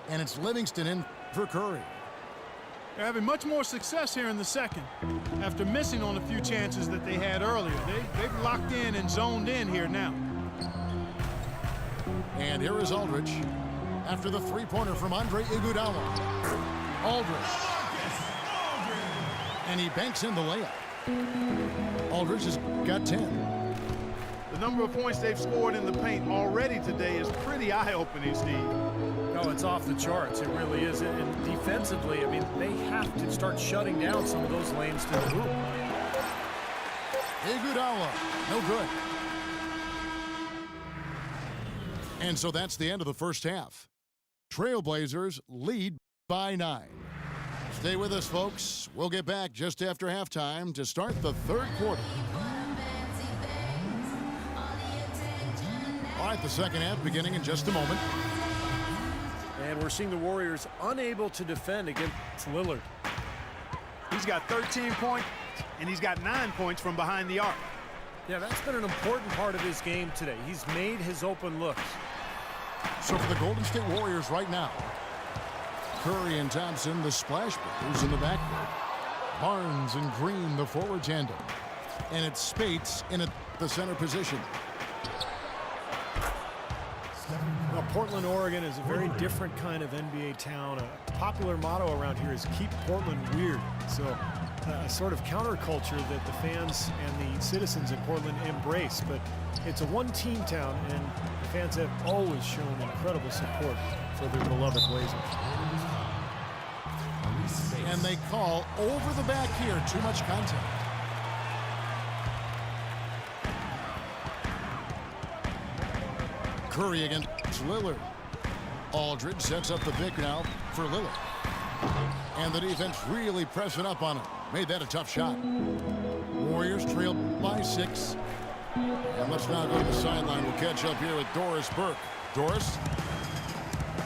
And it's Livingston in for Curry. They're having much more success here in the second after missing on a few chances that they had earlier. They've locked in and zoned in here now. And here is Aldridge after the three-pointer from Andre Iguodala. Aldridge. And he banks in the layup. Aldridge has got 10. The number of points they've scored in the paint already today is pretty eye-opening, Steve. Oh, it's off the charts. It really is. And defensively, I mean, they have to start shutting down some of those lanes to the hoop. Iguodala, no good. And so that's the end of the first half. Trailblazers lead by 9. Stay with us, folks. We'll get back just after halftime to start the third quarter. All right, the second half beginning in just a moment. And we're seeing the Warriors unable to defend against Lillard. He's got 13 points, and he's got 9 points from behind the arc. Yeah, that's been an important part of his game today. He's made his open looks. So for the Golden State Warriors right now, Curry and Thompson, the splash brothers in the backcourt. Barnes and Green, the forward tandem. And it's Spates in the center position. Well, Portland, Oregon is a very different kind of NBA town. A popular motto around here is keep Portland weird. So a sort of counterculture that the fans and the citizens in Portland embrace. But it's a one-team town, and the fans have always shown incredible support for their beloved Blazers. And they call over the back here. Too much contact. Curry against Lillard. Aldridge sets up the pick now for Lillard. And the defense really pressing up on him. Made that a tough shot. Warriors trail by 6. And let's now go to the sideline. We'll catch up here with Doris Burke. Doris?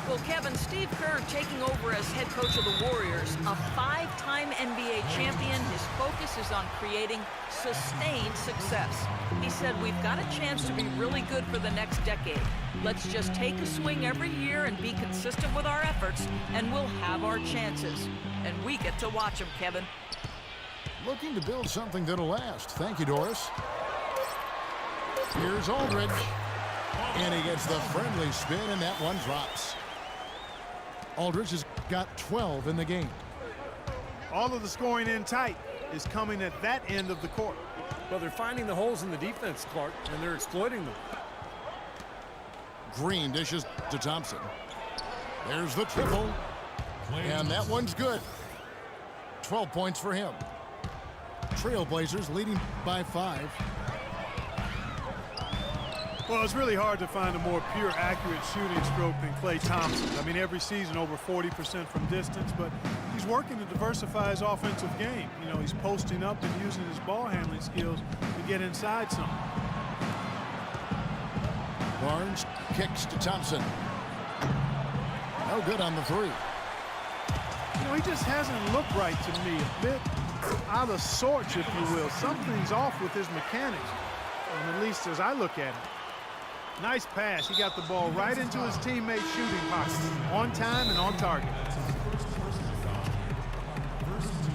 Well, Kevin, Steve Kerr taking over as head coach of the Warriors, a 5-time NBA champion. His focus is on creating sustained success. He said, we've got a chance to be really good for the next decade. Let's just take a swing every year and be consistent with our efforts, and we'll have our chances. And we get to watch them, Kevin. Looking to build something that'll last. Thank you, Doris. Here's Aldridge. And he gets the friendly spin, and that one drops. Aldridge has got 12 in the game. All of the scoring in tight is coming at that end of the court. Well, they're finding the holes in the defense, Clark, and they're exploiting them. Green dishes to Thompson. There's the triple. And that one's good. 12 points for him. Trailblazers leading by 5. Well, it's really hard to find a more pure, accurate shooting stroke than Klay Thompson. I mean, every season over 40% from distance, but he's working to diversify his offensive game. You know, he's posting up and using his ball handling skills to get inside some. Barnes kicks to Thompson. No good on the 3. You know, he just hasn't looked right to me. A bit out of sorts, if you will. Something's off with his mechanics, at least as I look at it. Nice pass. He got the ball right into his teammate's shooting pocket. On time and on target.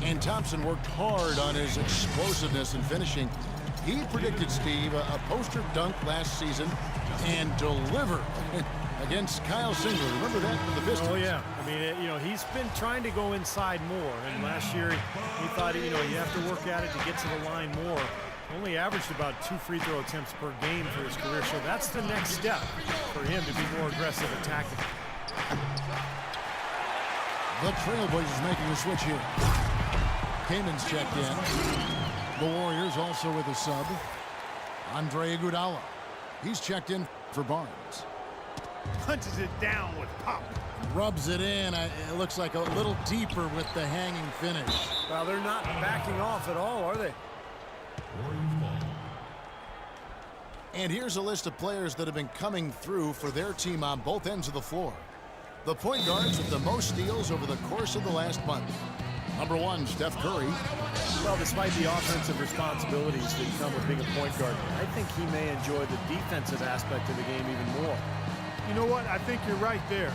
And Thompson worked hard on his explosiveness and finishing. He predicted, Steve, a poster dunk last season and delivered against Kyle Singler. Remember that for the Pistons? Oh, yeah. I mean, you know, he's been trying to go inside more. And last year, he thought, you know, you have to work at it to get to the line more. Only averaged about 2 free throw attempts per game for his career. So that's the next step for him to be more aggressive attacking. The Trailblazers making a switch here. Kaman's checked in. The Warriors also with a sub. Andre Iguodala. He's checked in for Barnes. Punches it down with pop. Rubs it in. It looks like a little deeper with the hanging finish. Well, they're not backing off at all, are they? And here's a list of players that have been coming through for their team on both ends of the floor. The point guards with the most steals over the course of the last month. Number 1, Steph Curry. Well, despite the offensive responsibilities that come with being a point guard, I think he may enjoy the defensive aspect of the game even more. You know what? I think you're right there.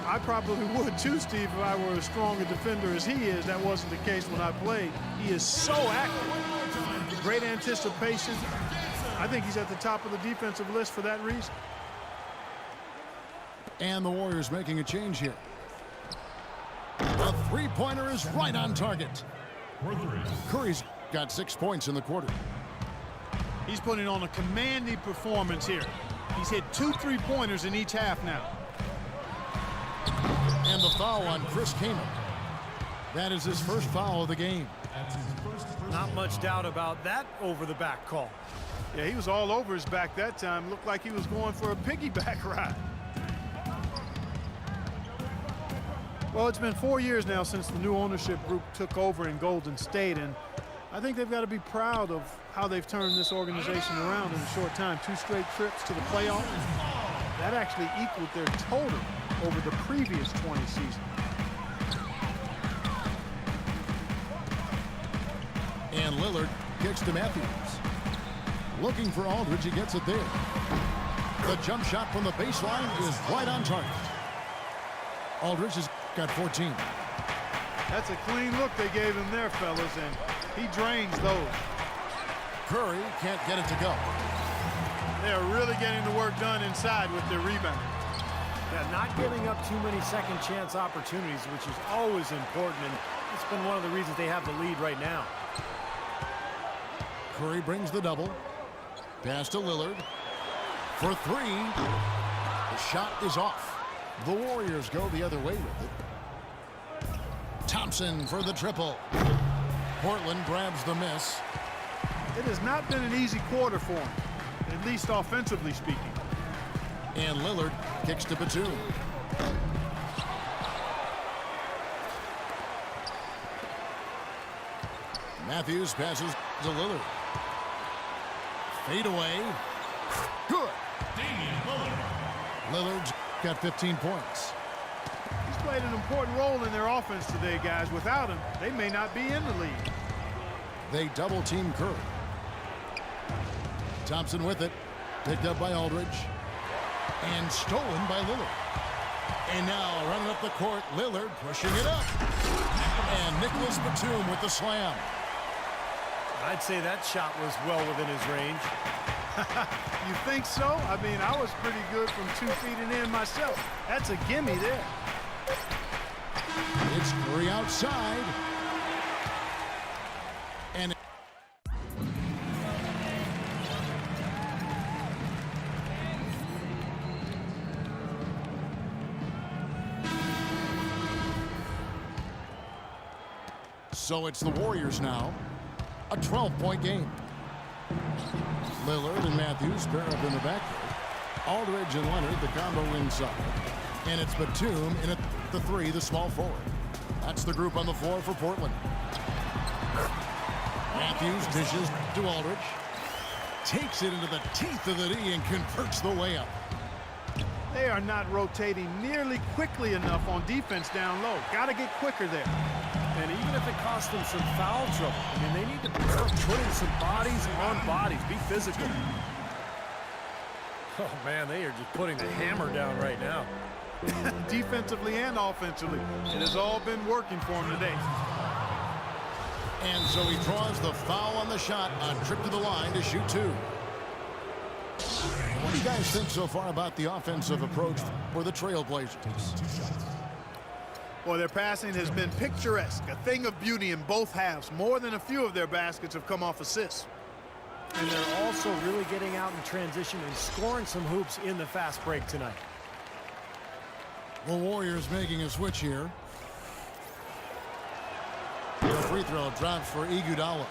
I probably would too, Steve, if I were as strong a defender as he is. That wasn't the case when I played. He is so active. Great anticipation. I think he's at the top of the defensive list for that reason. And the Warriors making a change here. The three-pointer is right on target. Curry's got 6 points in the quarter. He's putting on a commanding performance here. He's hit 2 3-pointers in each half now. And the foul on Chris Kaman. That is his first foul of the game. Not much doubt about that over-the-back call. Yeah, he was all over his back that time. Looked like he was going for a piggyback ride. Well, it's been 4 years now since the new ownership group took over in Golden State, and I think they've got to be proud of how they've turned this organization around in a short time. 2 straight trips to the playoffs. That actually equaled their total over the previous 20 seasons. And Lillard kicks to Matthews. Looking for Aldridge, he gets it there. The jump shot from the baseline is right on target. Aldridge has got 14. That's a clean look they gave him there, fellas, and he drains those. Curry can't get it to go. They're really getting the work done inside with their rebound. Yeah, not giving up too many second chance opportunities, which is always important, and it's been one of the reasons they have the lead right now. Curry brings the double. Pass to Lillard. For 3. The shot is off. The Warriors go the other way with it. Thompson for the triple. Portland grabs the miss. It has not been an easy quarter for him, at least offensively speaking. And Lillard kicks to Batum. Matthews passes to Lillard. Fade away. Good. Lillard's got 15 points. He's played an important role in their offense today, guys. Without him, they may not be in the lead. They double-team Curry. Thompson with it. Picked up by Aldridge. And stolen by Lillard. And now running up the court, Lillard pushing it up. And Nicholas Batum with the slam. I'd say that shot was well within his range. You think so? I mean, I was pretty good from 2 feet and in myself. That's a gimme there. It's Curry outside. And so it's the Warriors now. A 12-point game. Lillard and Matthews pair up in the backcourt. Aldridge and Leonard, the combo inside. And it's Batum in at the 3, the small forward. That's the group on the floor for Portland. Matthews dishes to Aldridge. Takes it into the teeth of the D and converts the layup. They are not rotating nearly quickly enough on defense down low. Got to get quicker there. And even if it costs them some foul trouble, I mean, they need to start putting some bodies on bodies. Be physical. Oh, man, they are just putting the hammer down right now. Defensively and offensively. It has all been working for him today. And so he draws the foul on the shot on trip to the line to shoot 2. What do you guys think so far about the offensive approach for the Trailblazers? Well, their passing has been picturesque, a thing of beauty in both halves. More than a few of their baskets have come off assists. And they're also really getting out in transition and scoring some hoops in the fast break tonight. The Warriors making a switch here. The free throw drops for Iguodala.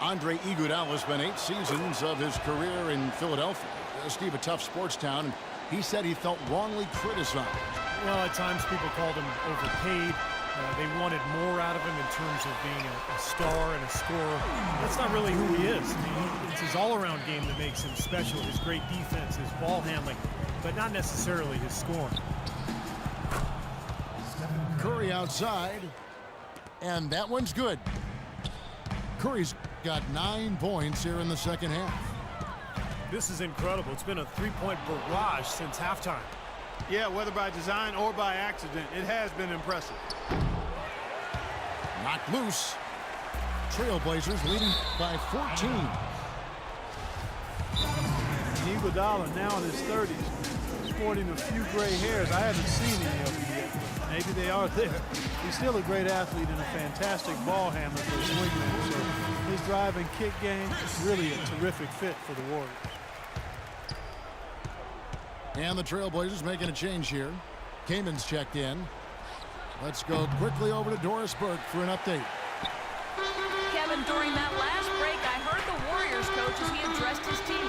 Andre Iguodala spent 8 seasons of his career in Philadelphia. Steve, a tough sports town. He said he felt wrongly criticized. Well, at times people called him overpaid. They wanted more out of him in terms of being a star and a scorer. That's not really who he is. I mean, it's his all-around game that makes him special. His great defense, his ball handling, but not necessarily his scoring. Curry outside, and that one's good. Curry's got 9 points here in the second half. This is incredible. It's been a 3-point barrage since halftime. Yeah, whether by design or by accident, it has been impressive. Knocked loose. Trailblazers leading by 14. Iguodala now in his 30s, sporting a few gray hairs. I haven't seen any of them yet. Maybe they are there. He's still a great athlete and a fantastic ball handler for a swingman. So his drive and kick game, really a terrific fit for the Warriors. And the Trailblazers making a change here. Kamen's checked in. Let's go quickly over to Doris Burke for an update. Kevin, during that last break, I heard the Warriors coach as he addressed his team.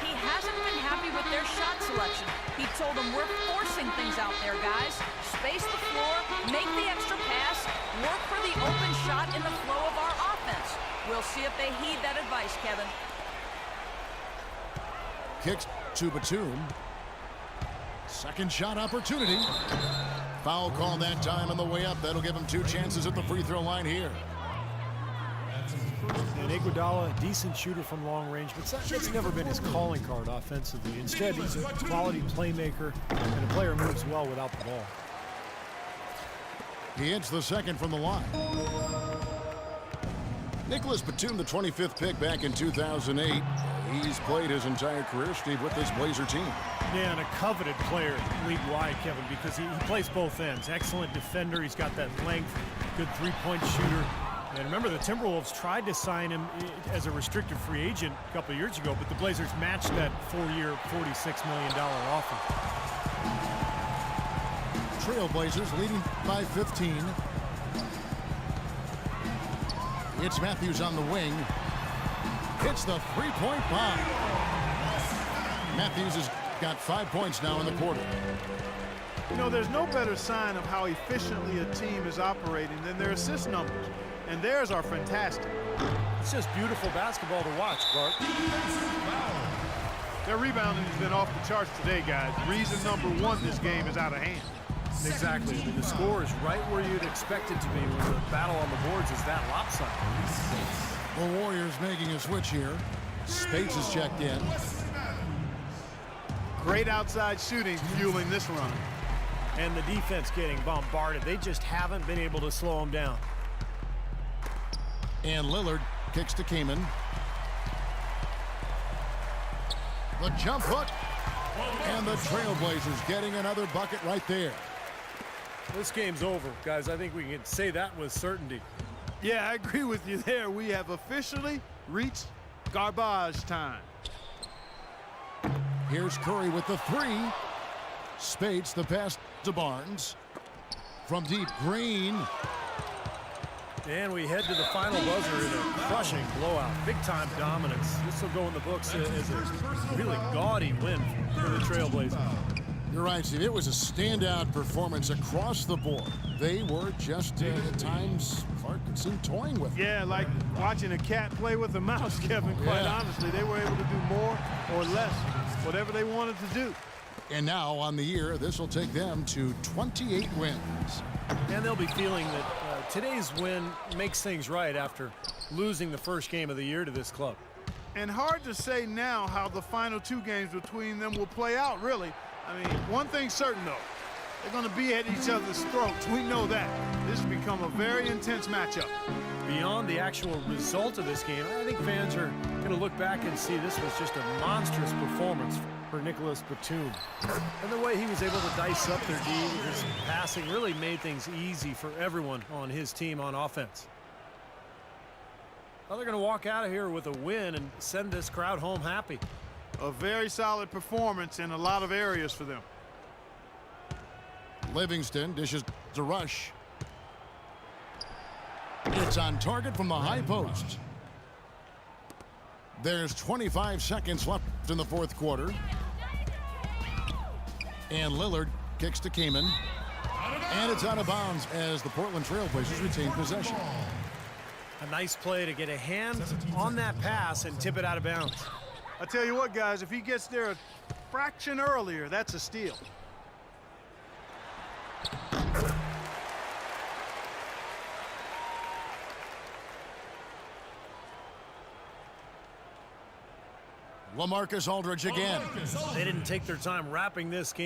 He hasn't been happy with their shot selection. He told them, we're forcing things out there, guys. Space the floor, make the extra pass, work for the open shot in the flow of our offense. We'll see if they heed that advice, Kevin. Kicks to Batum. Second shot opportunity. Foul call that time on the way up. That'll give him 2 chances at the free throw line here. And Iguodala, a decent shooter from long range, but that's never been his calling card offensively. Instead, he's a quality playmaker and a player who moves well without the ball. He hits the second from the line. Nicholas Batum, the 25th pick back in 2008. He's played his entire career, Steve, with this Blazer team. Yeah, and a coveted player league-wide, Kevin, because he plays both ends. Excellent defender. He's got that length, good three-point shooter. And remember, the Timberwolves tried to sign him as a restricted free agent a couple of years ago, but the Blazers matched that 4-year, $46 million offer. Trailblazers leading by 15. It's Matthews on the wing. Hits the three-point bomb. Matthews has got 5 points now in the quarter. You know, there's no better sign of how efficiently a team is operating than their assist numbers. And theirs are fantastic. It's just beautiful basketball to watch, Bart. Their rebounding has been off the charts today, guys. Reason number one, this game is out of hand. Exactly. The score is right where you'd expect it to be when the battle on the boards is that lopsided. The Warriors making a switch here. Spates is checked in. Great outside shooting fueling this run. And the defense getting bombarded. They just haven't been able to slow them down. And Lillard kicks to Kaman. The jump hook. And the Trailblazers getting another bucket right there. This game's over, guys. I think we can say that with certainty. Yeah, I agree with you there. We have officially reached garbage time. Here's Curry with the three. Spates the pass to Barnes. From deep, Green. And we head to the final buzzer in a crushing blowout. Big-time dominance. This will go in the books as a really gaudy win for the Trailblazers. You're right, Steve. It was a standout performance across the board. They were just, at times, Clark could seem toying with it. Yeah, like watching a cat play with a mouse, Kevin, quite honestly. They were able to do more or less, whatever they wanted to do. And now, on the year, this will take them to 28 wins. And they'll be feeling that today's win makes things right after losing the first game of the year to this club. And hard to say now how the final 2 games between them will play out, really. I mean, one thing's certain, though. They're going to be at each other's throats. We know that. This has become a very intense matchup. Beyond the actual result of this game, I think fans are going to look back and see this was just a monstrous performance for Nicholas Batum. And the way he was able to dice up their D, his passing really made things easy for everyone on his team on offense. Well, they're going to walk out of here with a win and send this crowd home happy. A very solid performance in a lot of areas for them. Livingston dishes to Rush. It's on target from the high post. There's 25 seconds left in the fourth quarter. And Lillard kicks to Kaman. And it's out of bounds as the Portland Trailblazers retain possession. A nice play to get a hand on that pass and tip it out of bounds. I tell you what, guys, if he gets there a fraction earlier, that's a steal. LaMarcus Aldridge again. They didn't take their time wrapping this game